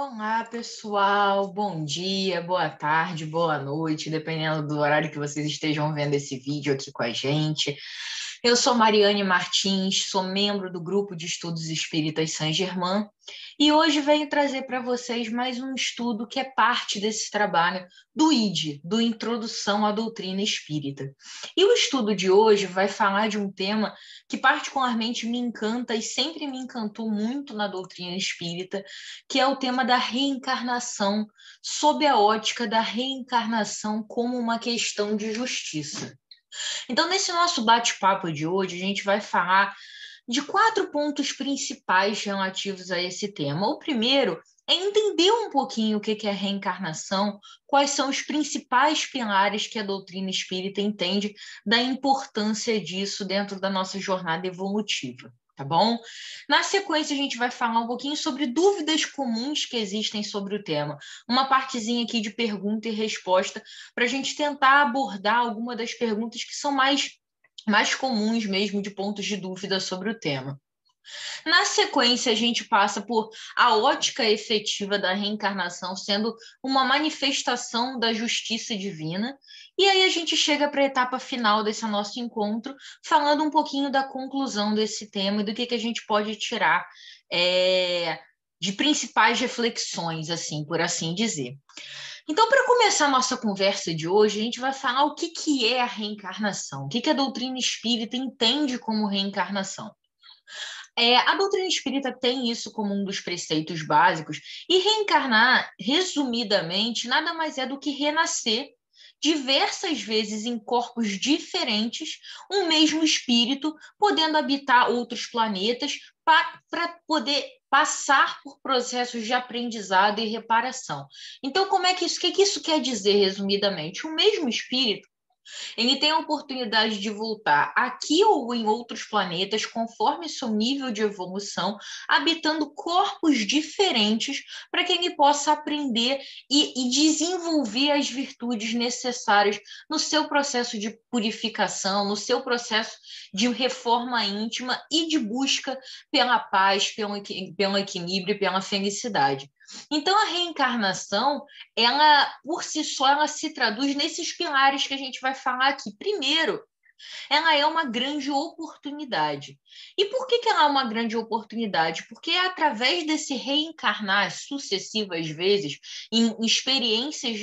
Olá, pessoal. Bom dia, boa tarde, boa noite, dependendo do horário que vocês estejam vendo esse vídeo aqui com a gente. Eu sou Mariane Martins, sou membro do Grupo de Estudos Espíritas Saint-Germain e hoje venho trazer para vocês mais um estudo que é parte desse trabalho do ID, do Introdução à Doutrina Espírita. E o estudo de hoje vai falar de um tema que particularmente me encanta e sempre me encantou muito na doutrina espírita, que é o tema da reencarnação, sob a ótica da reencarnação como uma questão de justiça. Então, nesse nosso bate-papo de hoje, a gente vai falar de 4 pontos principais relativos a esse tema. O primeiro é entender um pouquinho o que é reencarnação, quais são os principais pilares que a doutrina espírita entende da importância disso dentro da nossa jornada evolutiva. Tá bom? Na sequência, a gente vai falar um pouquinho sobre dúvidas comuns que existem sobre o tema. Uma partezinha aqui de pergunta e resposta para a gente tentar abordar alguma das perguntas que são mais comuns mesmo de pontos de dúvida sobre o tema. Na sequência, a gente passa por a ótica efetiva da reencarnação sendo uma manifestação da justiça divina, e aí a gente chega para a etapa final desse nosso encontro, falando um pouquinho da conclusão desse tema e do que a gente pode tirar de principais reflexões, assim, por assim dizer. Então, para começar a nossa conversa de hoje, a gente vai falar o que é a reencarnação, o que a doutrina espírita entende como reencarnação. A doutrina espírita tem isso como um dos preceitos básicos, e reencarnar, resumidamente, nada mais é do que renascer diversas vezes em corpos diferentes, um mesmo espírito, podendo habitar outros planetas para poder passar por processos de aprendizado e reparação. Então, como é que isso, o que isso quer dizer, resumidamente? O mesmo espírito ele tem a oportunidade de voltar aqui ou em outros planetas, conforme seu nível de evolução, habitando corpos diferentes, para que ele possa aprender e desenvolver as virtudes necessárias no seu processo de purificação, no seu processo de reforma íntima e de busca pela paz, pelo equilíbrio e pela felicidade. Então, a reencarnação, ela, por si só, ela se traduz nesses pilares que a gente vai falar aqui. Primeiro, ela é uma grande oportunidade. E por que ela é uma grande oportunidade? Porque é através desse reencarnar sucessivas vezes, em experiências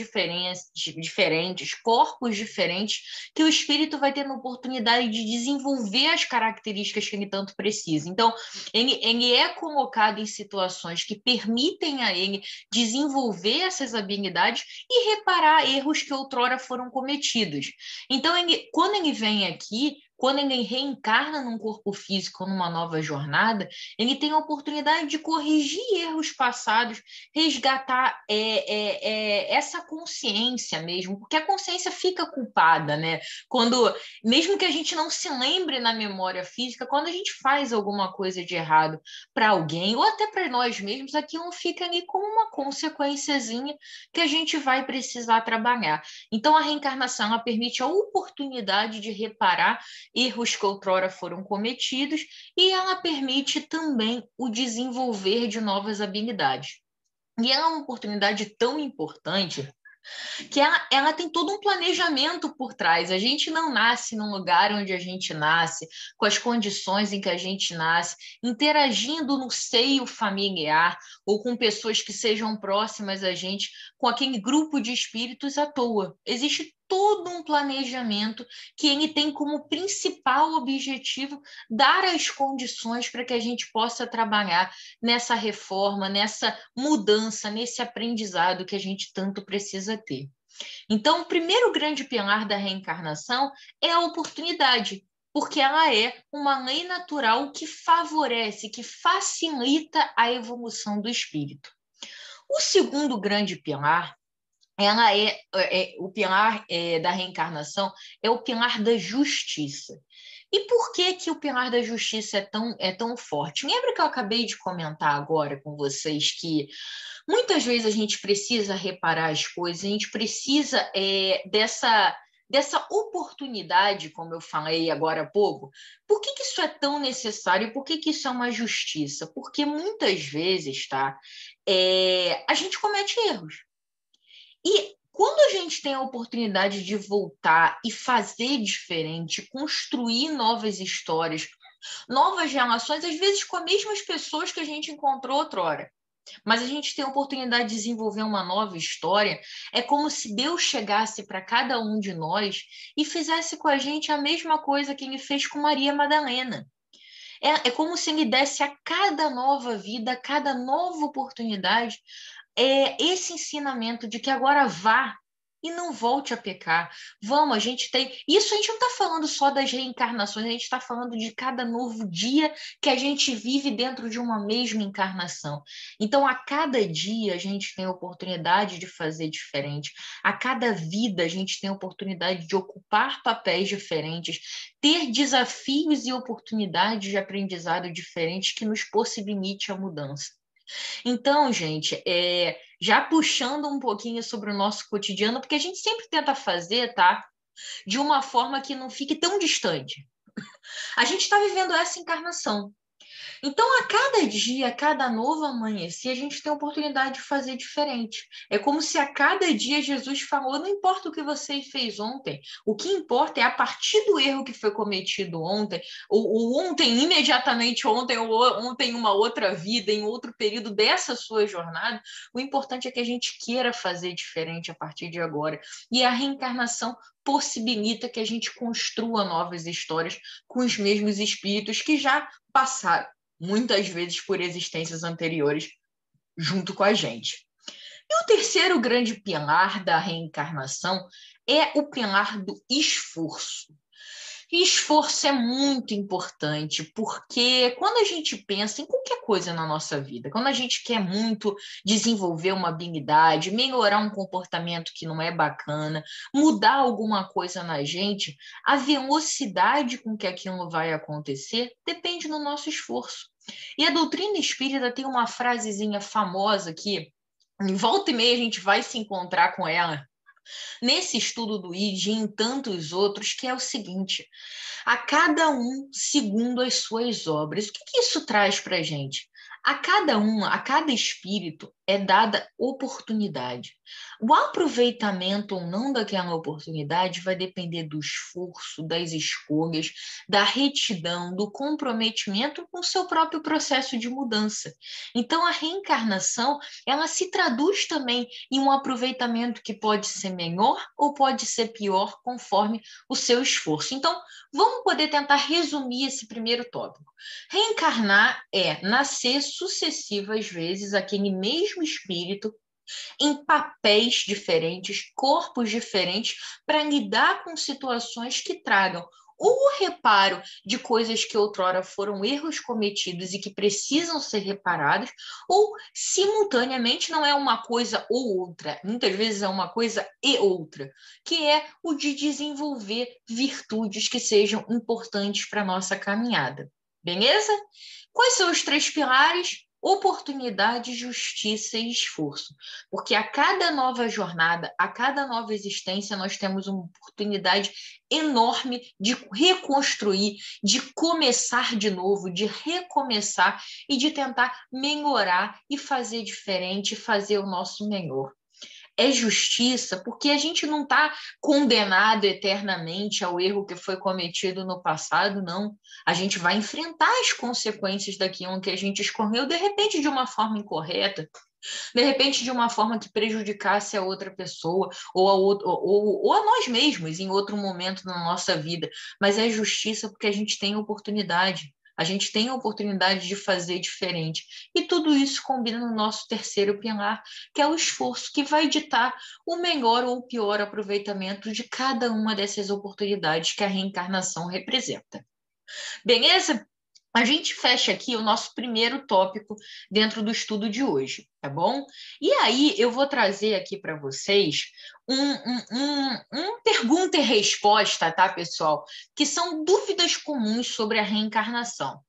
diferentes, corpos diferentes, que o espírito vai ter a oportunidade de desenvolver as características que ele tanto precisa. Então, ele é colocado em situações que permitem a ele desenvolver essas habilidades e reparar erros que outrora foram cometidos. Então, quando ele vem aqui, quando ele reencarna num corpo físico, numa nova jornada, ele tem a oportunidade de corrigir erros passados, resgatar essa consciência mesmo, porque a consciência fica culpada, né? Mesmo que a gente não se lembre na memória física, quando a gente faz alguma coisa de errado para alguém, ou até para nós mesmos, aquilo fica ali como uma consequenciazinha que a gente vai precisar trabalhar. Então, a reencarnação ela permite a oportunidade de reparar erros que outrora foram cometidos e ela permite também o desenvolver de novas habilidades. E ela é uma oportunidade tão importante que ela tem todo um planejamento por trás. A gente não nasce num lugar onde a gente nasce, com as condições em que a gente nasce, interagindo no seio familiar ou com pessoas que sejam próximas a gente, com aquele grupo de espíritos à toa. Existe todo um planejamento que ele tem como principal objetivo dar as condições para que a gente possa trabalhar nessa reforma, nessa mudança, nesse aprendizado que a gente tanto precisa ter. Então, o primeiro grande pilar da reencarnação é a oportunidade, porque ela é uma lei natural que favorece, que facilita a evolução do espírito. O segundo grande pilar o pilar da reencarnação é o pilar da justiça. E por que o pilar da justiça é tão forte? Lembra que eu acabei de comentar agora com vocês que muitas vezes a gente precisa reparar as coisas, a gente precisa dessa oportunidade, como eu falei agora há pouco. Por que isso é tão necessário? Por que isso é uma justiça? Porque muitas vezes, tá? a gente comete erros. E quando a gente tem a oportunidade de voltar e fazer diferente, construir novas histórias, novas relações, às vezes com as mesmas pessoas que a gente encontrou outrora, mas a gente tem a oportunidade de desenvolver uma nova história, é como se Deus chegasse para cada um de nós e fizesse com a gente a mesma coisa que ele fez com Maria Madalena. É como se ele desse a cada nova vida, a cada nova oportunidade, esse ensinamento de que agora vá e não volte a pecar. Vamos, a gente tem... Isso a gente não está falando só das reencarnações, a gente está falando de cada novo dia que a gente vive dentro de uma mesma encarnação. Então, a cada dia a gente tem a oportunidade de fazer diferente. A cada vida a gente tem a oportunidade de ocupar papéis diferentes, ter desafios e oportunidades de aprendizado diferentes que nos possibilite a mudança. Então, gente, já puxando um pouquinho sobre o nosso cotidiano, porque a gente sempre tenta fazer, tá? De uma forma que não fique tão distante. A gente está vivendo essa encarnação. Então, a cada dia, a cada novo amanhecer, a gente tem a oportunidade de fazer diferente. É como se a cada dia Jesus falou: não importa o que você fez ontem, o que importa é a partir do erro que foi cometido ontem, ou ontem, imediatamente ontem, ou ontem em uma outra vida, em outro período dessa sua jornada, o importante é que a gente queira fazer diferente a partir de agora. E a reencarnação possibilita que a gente construa novas histórias com os mesmos espíritos que já passaram muitas vezes por existências anteriores junto com a gente. E o terceiro grande pilar da reencarnação é o pilar do esforço. E esforço é muito importante, porque quando a gente pensa em qualquer coisa na nossa vida, quando a gente quer muito desenvolver uma habilidade, melhorar um comportamento que não é bacana, mudar alguma coisa na gente, a velocidade com que aquilo vai acontecer depende do nosso esforço. E a doutrina espírita tem uma frasezinha famosa que, em volta e meia, a gente vai se encontrar com ela nesse estudo do ID e em tantos outros, que é o seguinte: a cada um segundo as suas obras. O que isso traz para a gente? A cada espírito é dada oportunidade. O aproveitamento ou não daquela oportunidade vai depender do esforço, das escolhas, da retidão, do comprometimento com o seu próprio processo de mudança. Então, a reencarnação, ela se traduz também em um aproveitamento que pode ser melhor ou pode ser pior, conforme o seu esforço. Então, vamos poder tentar resumir esse primeiro tópico. Reencarnar é nascer sucessivas vezes aquele mesmo espírito em papéis diferentes, corpos diferentes, para lidar com situações que tragam ou o reparo de coisas que outrora foram erros cometidos e que precisam ser reparados, ou simultaneamente não é uma coisa ou outra, muitas vezes é uma coisa e outra, que é o de desenvolver virtudes que sejam importantes para a nossa caminhada. Beleza? Quais são os três pilares? Oportunidade, justiça e esforço. Porque a cada nova jornada, a cada nova existência, nós temos uma oportunidade enorme de reconstruir, de começar de novo, de recomeçar e de tentar melhorar e fazer diferente, fazer o nosso melhor. É justiça, porque a gente não está condenado eternamente ao erro que foi cometido no passado, não. A gente vai enfrentar as consequências daquilo que a gente escolheu, de repente de uma forma incorreta, de repente de uma forma que prejudicasse a outra pessoa ou a nós mesmos em outro momento da nossa vida. Mas é justiça porque a gente tem oportunidade. A gente tem a oportunidade de fazer diferente. E tudo isso combina no nosso terceiro pilar, que é o esforço, que vai ditar o melhor ou o pior aproveitamento de cada uma dessas oportunidades que a reencarnação representa. Beleza? A gente fecha aqui o nosso primeiro tópico dentro do estudo de hoje, tá bom? E aí eu vou trazer aqui para vocês um pergunta e resposta, tá, pessoal? Que são dúvidas comuns sobre a reencarnação.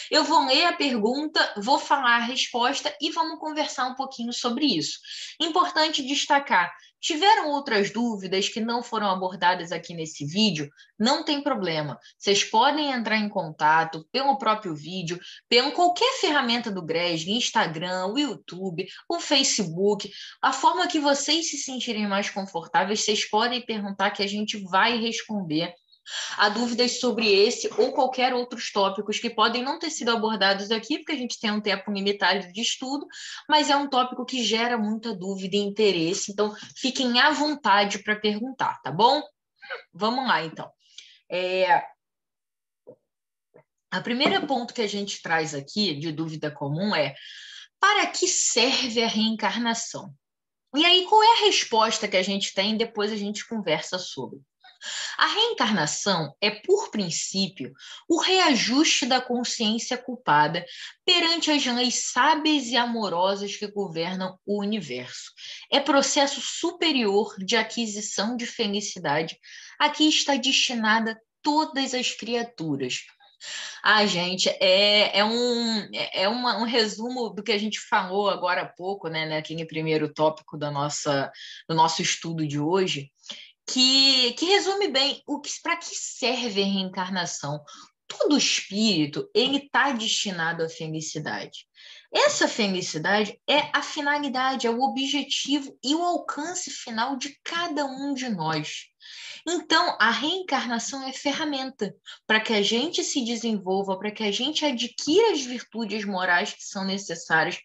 Eu vou ler a pergunta, vou falar a resposta e vamos conversar um pouquinho sobre isso. Importante destacar Tiveram outras dúvidas que não foram abordadas aqui nesse vídeo? Não tem problema. Vocês podem entrar em contato pelo próprio vídeo, pela qualquer ferramenta do GRESG, Instagram, o YouTube, o Facebook, a forma que vocês se sentirem mais confortáveis, vocês podem perguntar que a gente vai responder a dúvidas sobre esse ou qualquer outros tópicos que podem não ter sido abordados aqui, porque a gente tem um tempo limitado de estudo, mas é um tópico que gera muita dúvida e interesse, então fiquem à vontade para perguntar, tá bom? Vamos lá, então. A primeira ponto que a gente traz aqui, de dúvida comum, é: para que serve a reencarnação? E aí, qual é a resposta que a gente tem? Depois a gente conversa sobre. A reencarnação é, por princípio, o reajuste da consciência culpada perante as leis sábias e amorosas que governam o universo. É processo superior de aquisição de felicidade a que está destinada todas as criaturas. Gente, um resumo do que a gente falou agora há pouco, né, naquele primeiro tópico do nosso estudo de hoje, que resume bem para que serve a reencarnação. Todo espírito ele está destinado à felicidade. Essa felicidade é a finalidade, é o objetivo e o alcance final de cada um de nós. Então, a reencarnação é ferramenta para que a gente se desenvolva, para que a gente adquira as virtudes morais que são necessárias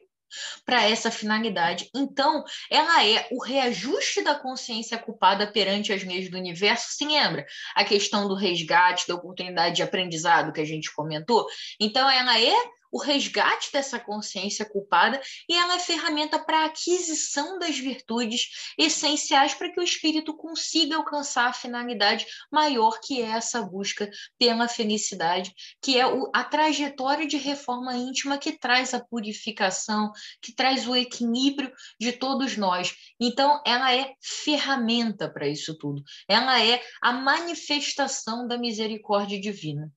para essa finalidade. Então, ela é o reajuste da consciência culpada perante as leis do universo. Se lembra a questão do resgate, da oportunidade de aprendizado que a gente comentou? Então, ela é o resgate dessa consciência culpada e ela é ferramenta para a aquisição das virtudes essenciais para que o espírito consiga alcançar a finalidade maior, que é essa busca pela felicidade, que é a trajetória de reforma íntima que traz a purificação, que traz o equilíbrio de todos nós. Então, ela é ferramenta para isso tudo. Ela é a manifestação da misericórdia divina.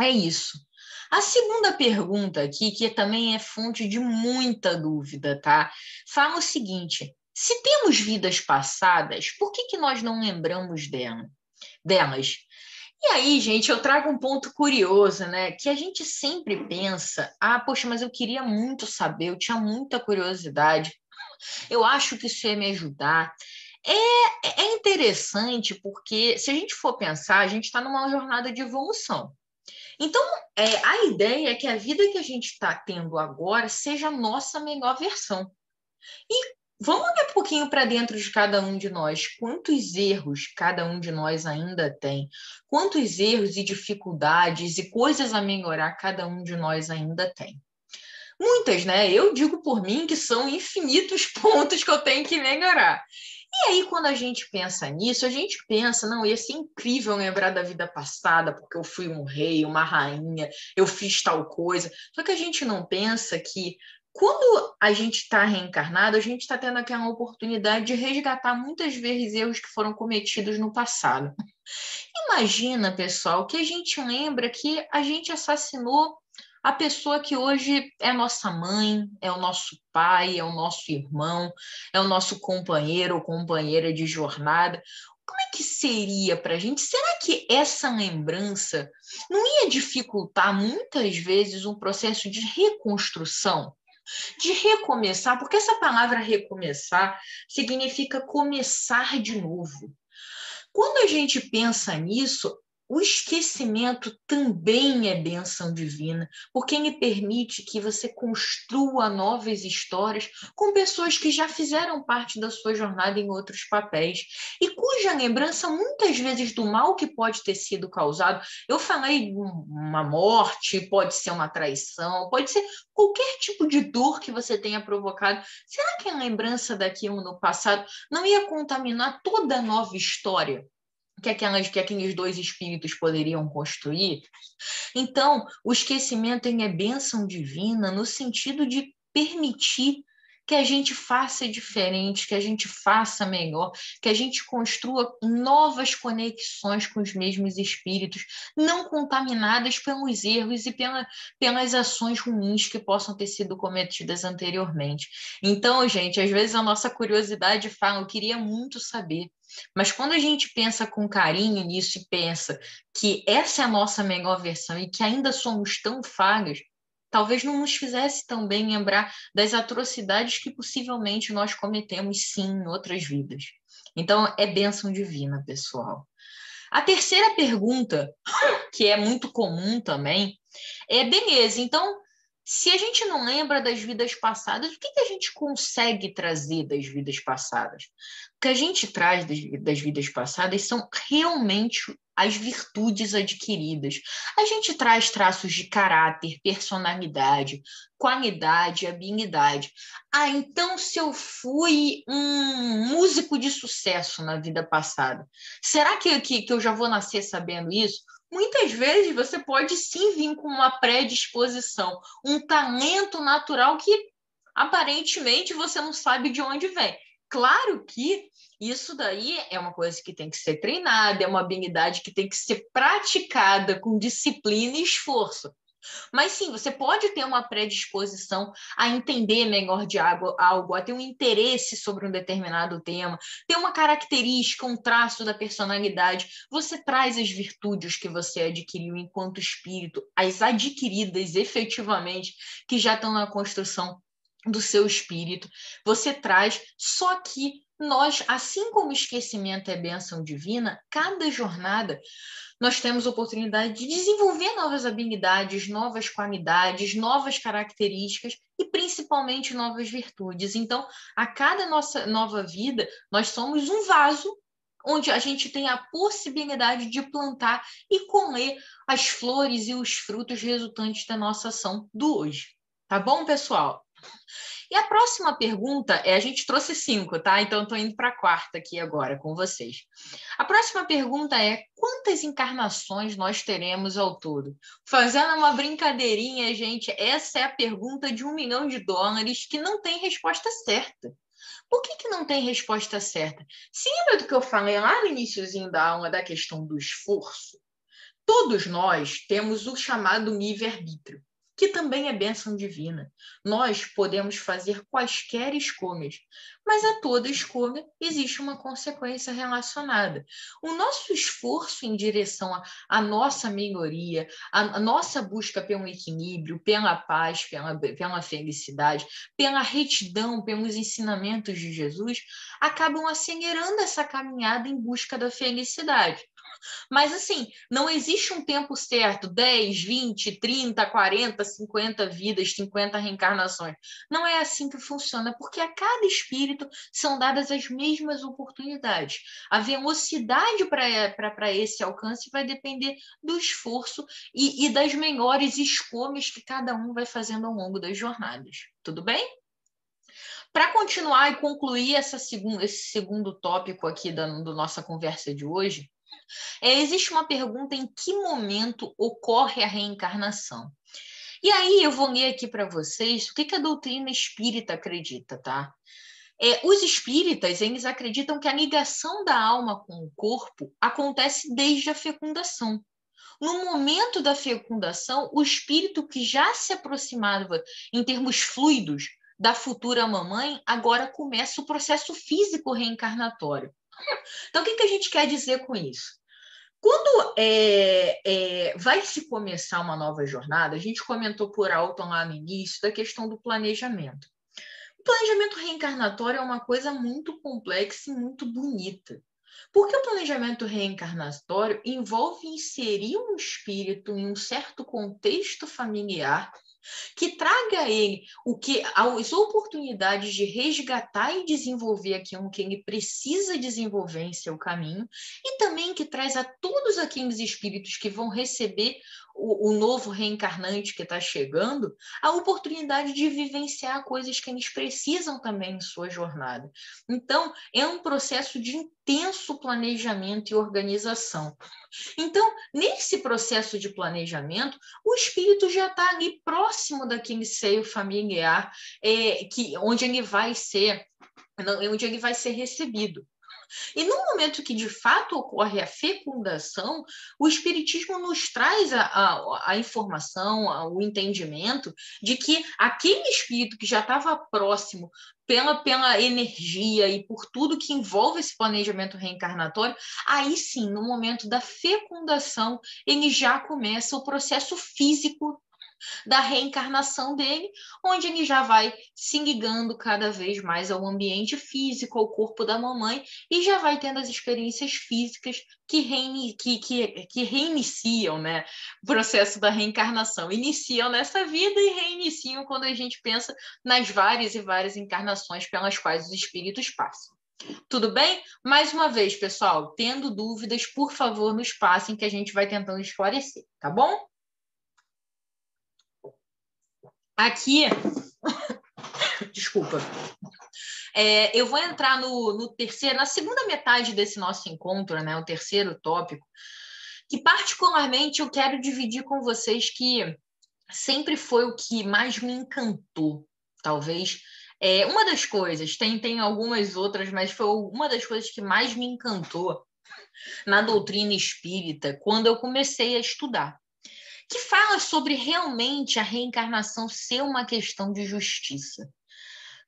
É isso. A segunda pergunta aqui, que também é fonte de muita dúvida, tá? Fala o seguinte: se temos vidas passadas, por que nós não lembramos delas? E aí, gente, eu trago um ponto curioso, né? Que a gente sempre pensa: poxa, mas eu queria muito saber, eu tinha muita curiosidade, eu acho que isso ia me ajudar. É interessante porque, se a gente for pensar, a gente está numa jornada de evolução. Então, a ideia é que a vida que a gente está tendo agora seja a nossa melhor versão. E vamos olhar um pouquinho para dentro de cada um de nós. Quantos erros cada um de nós ainda tem? Quantos erros e dificuldades e coisas a melhorar cada um de nós ainda tem? Muitas, né? Eu digo por mim que são infinitos pontos que eu tenho que melhorar. E aí, quando a gente pensa nisso, a gente pensa, não, ia ser incrível lembrar da vida passada, porque eu fui um rei, uma rainha, eu fiz tal coisa. Só que a gente não pensa que quando a gente está reencarnado, a gente está tendo aquela oportunidade de resgatar muitas vezes erros que foram cometidos no passado. Imagina, pessoal, que a gente lembra que a gente assassinou a pessoa que hoje é nossa mãe, é o nosso pai, é o nosso irmão, é o nosso companheiro ou companheira de jornada. Como é que seria para a gente? Será que essa lembrança não ia dificultar muitas vezes um processo de reconstrução? De recomeçar, porque essa palavra recomeçar significa começar de novo. Quando a gente pensa nisso, o esquecimento também é bênção divina, porque ele permite que você construa novas histórias com pessoas que já fizeram parte da sua jornada em outros papéis e cuja lembrança, muitas vezes, do mal que pode ter sido causado, eu falei de uma morte, pode ser uma traição, pode ser qualquer tipo de dor que você tenha provocado. Será que a lembrança daquilo no passado não ia contaminar toda a nova história que aqueles dois espíritos poderiam construir? Então, o esquecimento é bênção divina no sentido de permitir que a gente faça diferente, que a gente faça melhor, que a gente construa novas conexões com os mesmos espíritos, não contaminadas pelos erros e pelas ações ruins que possam ter sido cometidas anteriormente. Então, gente, às vezes a nossa curiosidade fala, eu queria muito saber, mas quando a gente pensa com carinho nisso e pensa que essa é a nossa melhor versão e que ainda somos tão falhos, talvez não nos fizesse tão bem lembrar das atrocidades que possivelmente nós cometemos, sim, em outras vidas. Então, é bênção divina, pessoal. A terceira pergunta, que é muito comum também, é: beleza, então, se a gente não lembra das vidas passadas, o que a gente consegue trazer das vidas passadas? O que a gente traz das vidas passadas são realmente as virtudes adquiridas. A gente traz traços de caráter, personalidade, qualidade, habilidade. Ah, então se eu fui um músico de sucesso na vida passada, será que eu já vou nascer sabendo isso? Muitas vezes você pode sim vir com uma predisposição, um talento natural que aparentemente você não sabe de onde vem. Claro que isso daí é uma coisa que tem que ser treinada, é uma habilidade que tem que ser praticada com disciplina e esforço. Mas sim, você pode ter uma predisposição a entender melhor de algo, a ter um interesse sobre um determinado tema, ter uma característica, um traço da personalidade. Você traz as virtudes que você adquiriu enquanto espírito, as adquiridas efetivamente, que já estão na construção do seu espírito, você traz, só que nós, assim como o esquecimento é bênção divina, cada jornada nós temos a oportunidade de desenvolver novas habilidades, novas qualidades, novas características e principalmente novas virtudes. Então, a cada nossa nova vida, nós somos um vaso onde a gente tem a possibilidade de plantar e colher as flores e os frutos resultantes da nossa ação do hoje. Tá bom, pessoal? E a próxima pergunta a gente trouxe 5, tá? Então, estou indo para a quarta aqui agora com vocês. A próxima pergunta é: quantas encarnações nós teremos ao todo? Fazendo uma brincadeirinha, gente, essa é a pergunta de $1 milhão que não tem resposta certa. Por que não tem resposta certa? Se lembra do que eu falei lá no iniciozinho da aula da questão do esforço? Todos nós temos o chamado livre-arbítrio, que também é bênção divina. Nós podemos fazer quaisquer escolhas, mas a toda escolha existe uma consequência relacionada. O nosso esforço em direção à nossa melhoria, a nossa busca pelo equilíbrio, pela paz, pela felicidade, pela retidão, pelos ensinamentos de Jesus, acabam acelerando essa caminhada em busca da felicidade. Mas, assim, não existe um tempo certo, 10, 20, 30, 40, 50 vidas, 50 reencarnações. Não é assim que funciona, porque a cada espírito são dadas as mesmas oportunidades. A velocidade para esse alcance vai depender do esforço e das melhores escolhas que cada um vai fazendo ao longo das jornadas. Tudo bem? Para continuar e concluir esse segundo tópico aqui da nossa conversa de hoje, existe uma pergunta: em que momento ocorre a reencarnação? E aí eu vou ler aqui para vocês o que a doutrina espírita acredita, tá? Os espíritas, eles acreditam que a ligação da alma com o corpo acontece desde a fecundação. No momento da fecundação, o espírito que já se aproximava em termos fluidos da futura mamãe, agora começa o processo físico reencarnatório. Então, o que a gente quer dizer com isso? Quando vai se começar uma nova jornada, a gente comentou por alto lá no início da questão do planejamento. O planejamento reencarnatório é uma coisa muito complexa e muito bonita. Porque o planejamento reencarnatório envolve inserir um espírito em um certo contexto familiar que traga a ele as oportunidades de resgatar e desenvolver aquilo que ele precisa desenvolver em seu caminho, e também que traz a todos aqueles espíritos que vão receber o novo reencarnante que está chegando, a oportunidade de vivenciar coisas que eles precisam também em sua jornada. Então, é um processo de intenso planejamento e organização. Então, nesse processo de planejamento, o espírito já está ali próximo daquele seio familiar, onde ele vai ser recebido. E no momento que de fato ocorre a fecundação, o Espiritismo nos traz a informação, o entendimento de que aquele espírito que já estava próximo pela energia e por tudo que envolve esse planejamento reencarnatório, aí sim, no momento da fecundação, ele já começa o processo físico da reencarnação dele, onde ele já vai se ligando cada vez mais ao ambiente físico, ao corpo da mamãe, e já vai tendo as experiências físicas que reiniciam, né, o processo da reencarnação. Iniciam nessa vida e reiniciam quando a gente pensa nas várias e várias encarnações pelas quais os espíritos passam. Tudo bem? Mais uma vez, pessoal, tendo dúvidas, por favor, nos passem que a gente vai tentando esclarecer, tá bom? Aqui, desculpa, eu vou entrar na segunda metade desse nosso encontro, né, o terceiro tópico, que particularmente eu quero dividir com vocês que sempre foi o que mais me encantou, talvez. Uma das coisas, tem algumas outras, mas foi uma das coisas que mais me encantou na doutrina espírita quando eu comecei a estudar, que fala sobre realmente a reencarnação ser uma questão de justiça.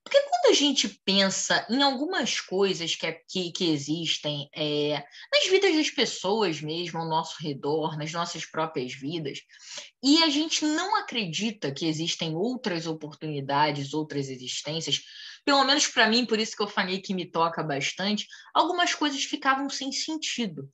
Porque quando a gente pensa em algumas coisas que existem nas vidas das pessoas mesmo, ao nosso redor, nas nossas próprias vidas, e a gente não acredita que existem outras oportunidades, outras existências, pelo menos para mim, por isso que eu falei que me toca bastante, algumas coisas ficavam sem sentido.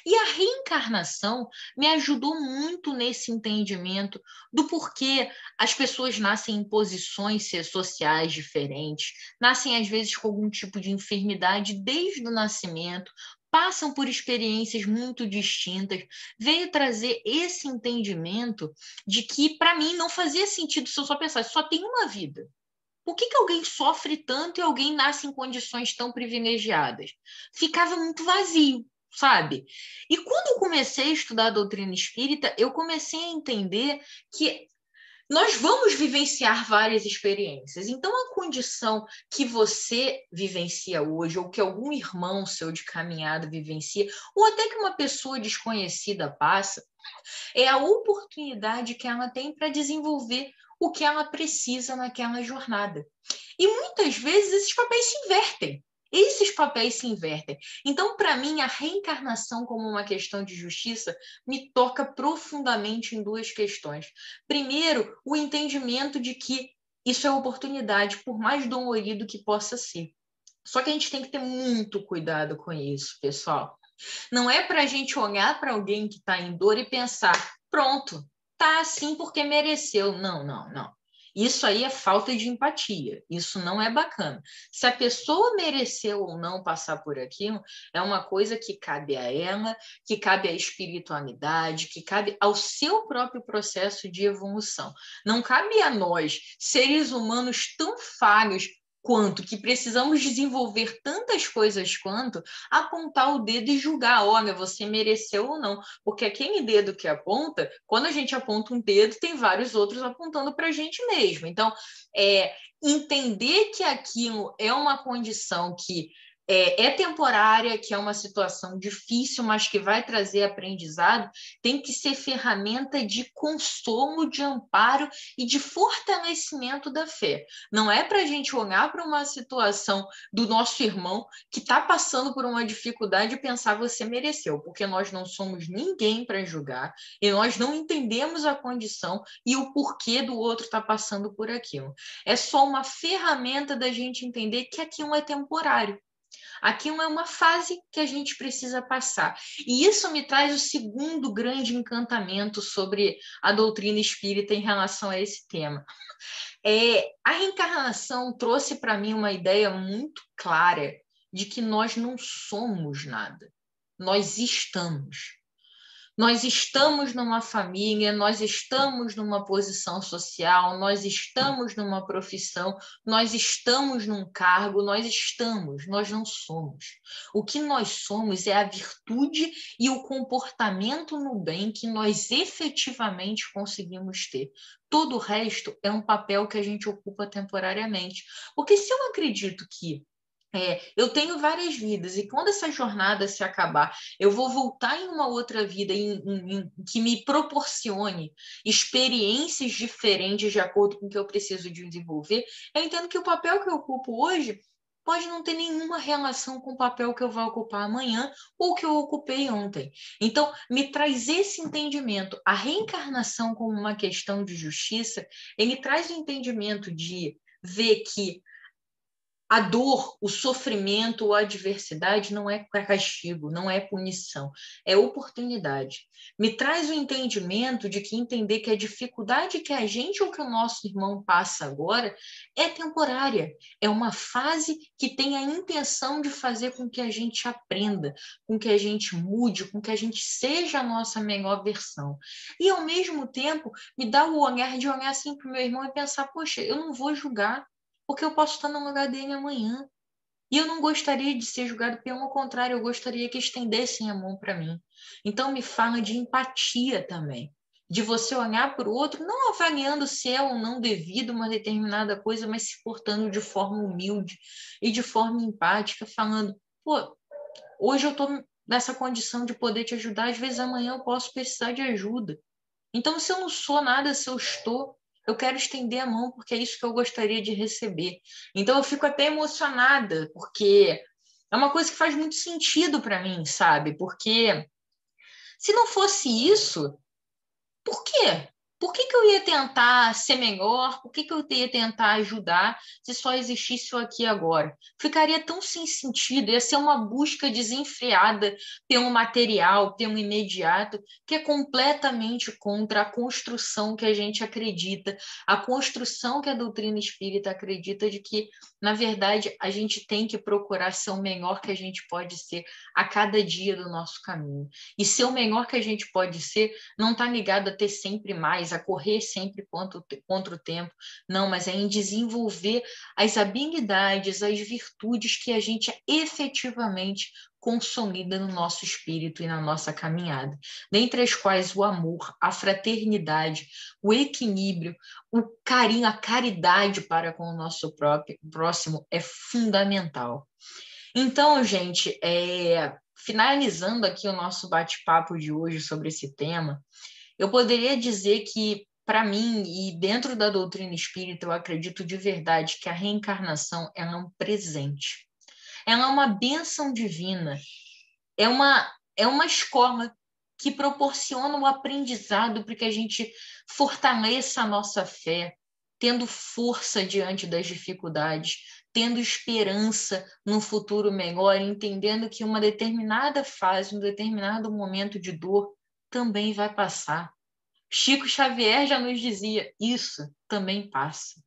E a reencarnação me ajudou muito nesse entendimento do porquê as pessoas nascem em posições sociais diferentes, nascem às vezes com algum tipo de enfermidade desde o nascimento, passam por experiências muito distintas, veio trazer esse entendimento de que, para mim, não fazia sentido se eu só pensasse, só tem uma vida. Por que alguém sofre tanto e alguém nasce em condições tão privilegiadas? Ficava muito vazio, sabe? E quando eu comecei a estudar a doutrina espírita, eu comecei a entender que nós vamos vivenciar várias experiências. Então, a condição que você vivencia hoje, ou que algum irmão seu de caminhada vivencia, ou até que uma pessoa desconhecida passa, é a oportunidade que ela tem para desenvolver o que ela precisa naquela jornada. E muitas vezes esses papéis se invertem. Então, para mim, a reencarnação como uma questão de justiça me toca profundamente em duas questões. Primeiro, o entendimento de que isso é oportunidade, por mais dolorido que possa ser. Só que a gente tem que ter muito cuidado com isso, pessoal. Não é para a gente olhar para alguém que está em dor e pensar, pronto, tá assim porque mereceu. Não, não, não. Isso aí é falta de empatia. Isso não é bacana. Se a pessoa mereceu ou não passar por aquilo, é uma coisa que cabe a ela, que cabe à espiritualidade, que cabe ao seu próprio processo de evolução. Não cabe a nós, seres humanos tão falhos quanto, que precisamos desenvolver tantas coisas quanto, apontar o dedo e julgar, olha, você mereceu ou não. Porque aquele dedo que aponta, quando a gente aponta um dedo, tem vários outros apontando para a gente mesmo. Então, entender que aquilo é uma condição que é temporária, que é uma situação difícil, mas que vai trazer aprendizado, tem que ser ferramenta de consolo, de amparo e de fortalecimento da fé. Não é para a gente olhar para uma situação do nosso irmão que está passando por uma dificuldade e pensar você mereceu, porque nós não somos ninguém para julgar e nós não entendemos a condição e o porquê do outro estar passando por aquilo. É só uma ferramenta da gente entender que aquilo é temporário. Aquilo é uma fase que a gente precisa passar. E isso me traz o segundo grande encantamento sobre a doutrina espírita em relação a esse tema. A reencarnação trouxe para mim uma ideia muito clara de que nós não somos nada. Nós estamos. Nós estamos numa família, nós estamos numa posição social, nós estamos numa profissão, nós estamos num cargo, nós não somos. O que nós somos é a virtude e o comportamento no bem que nós efetivamente conseguimos ter. Todo o resto é um papel que a gente ocupa temporariamente. Porque se eu acredito que eu tenho várias vidas e quando essa jornada se acabar, eu vou voltar em uma outra vida que me proporcione experiências diferentes de acordo com o que eu preciso de desenvolver. Eu entendo que o papel que eu ocupo hoje pode não ter nenhuma relação com o papel que eu vou ocupar amanhã ou que eu ocupei ontem. Então, me traz esse entendimento. A reencarnação como uma questão de justiça, ele traz o entendimento de ver que a dor, o sofrimento, a adversidade não é castigo, não é punição, é oportunidade. Me traz o entendimento de que entender que a dificuldade que a gente ou que o nosso irmão passa agora é temporária, é uma fase que tem a intenção de fazer com que a gente aprenda, com que a gente mude, com que a gente seja a nossa melhor versão. E, ao mesmo tempo, me dá o olhar de olhar assim para o meu irmão e pensar, poxa, eu não vou julgar, porque eu posso estar no lugar dele amanhã. E eu não gostaria de ser julgado, pelo contrário, eu gostaria que estendessem a mão para mim. Então, me fala de empatia também, de você olhar para o outro, não avaliando se é ou não devido uma determinada coisa, mas se portando de forma humilde e de forma empática, falando, pô, hoje eu estou nessa condição de poder te ajudar, às vezes amanhã eu posso precisar de ajuda. Então, se eu não sou nada, se eu estou, eu quero estender a mão, porque é isso que eu gostaria de receber. Então, eu fico até emocionada, porque é uma coisa que faz muito sentido para mim, sabe? Porque se não fosse isso, por quê? Por que eu ia tentar ser melhor? Por que eu ia tentar ajudar se só existisse o aqui e agora? Ficaria tão sem sentido, ia ser uma busca desenfreada pelo material, pelo imediato, que é completamente contra a construção que a gente acredita, a construção que a doutrina espírita acredita de que, na verdade, a gente tem que procurar ser o melhor que a gente pode ser a cada dia do nosso caminho. E ser o melhor que a gente pode ser não está ligado a ter sempre mais, a correr sempre contra o tempo, não, mas é em desenvolver as habilidades, as virtudes que a gente efetivamente consolida no nosso espírito e na nossa caminhada, dentre as quais o amor, a fraternidade, o equilíbrio, o carinho, a caridade para com o nosso próximo é fundamental. Então, gente, finalizando aqui o nosso bate-papo de hoje sobre esse tema, eu poderia dizer que, para mim, e dentro da doutrina espírita, eu acredito de verdade que a reencarnação é um presente. Ela é uma bênção divina, é uma escola que proporciona o aprendizado para que a gente fortaleça a nossa fé, tendo força diante das dificuldades, tendo esperança num futuro melhor, entendendo que uma determinada fase, um determinado momento de dor também vai passar. Chico Xavier já nos dizia, isso também passa.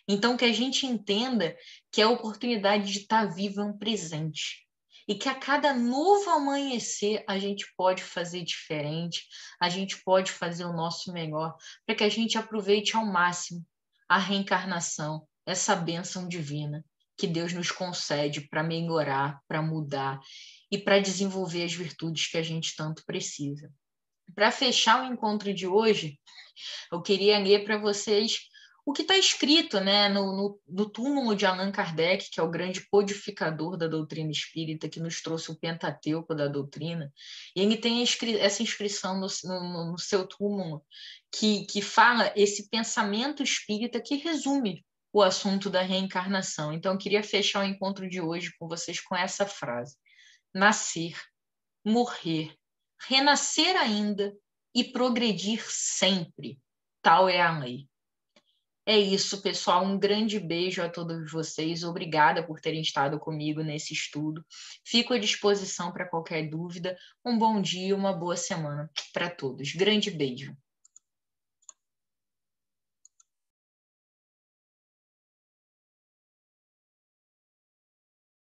Então, que a gente entenda que a oportunidade de estar vivo é um presente. E que a cada novo amanhecer a gente pode fazer diferente, a gente pode fazer o nosso melhor, para que a gente aproveite ao máximo a reencarnação, essa bênção divina que Deus nos concede para melhorar, para mudar e para desenvolver as virtudes que a gente tanto precisa. Para fechar o encontro de hoje, eu queria ler para vocês o que está escrito, né, no túmulo de Allan Kardec, que é o grande codificador da doutrina espírita, que nos trouxe o Pentateuco da doutrina, e ele tem essa inscrição no seu túmulo, que fala esse pensamento espírita que resume o assunto da reencarnação. Então, eu queria fechar o encontro de hoje com vocês com essa frase: nascer, morrer, renascer ainda e progredir sempre. Tal é a lei. É isso, pessoal. Um grande beijo a todos vocês. Obrigada por terem estado comigo nesse estudo. Fico à disposição para qualquer dúvida. Um bom dia, uma boa semana para todos. Grande beijo.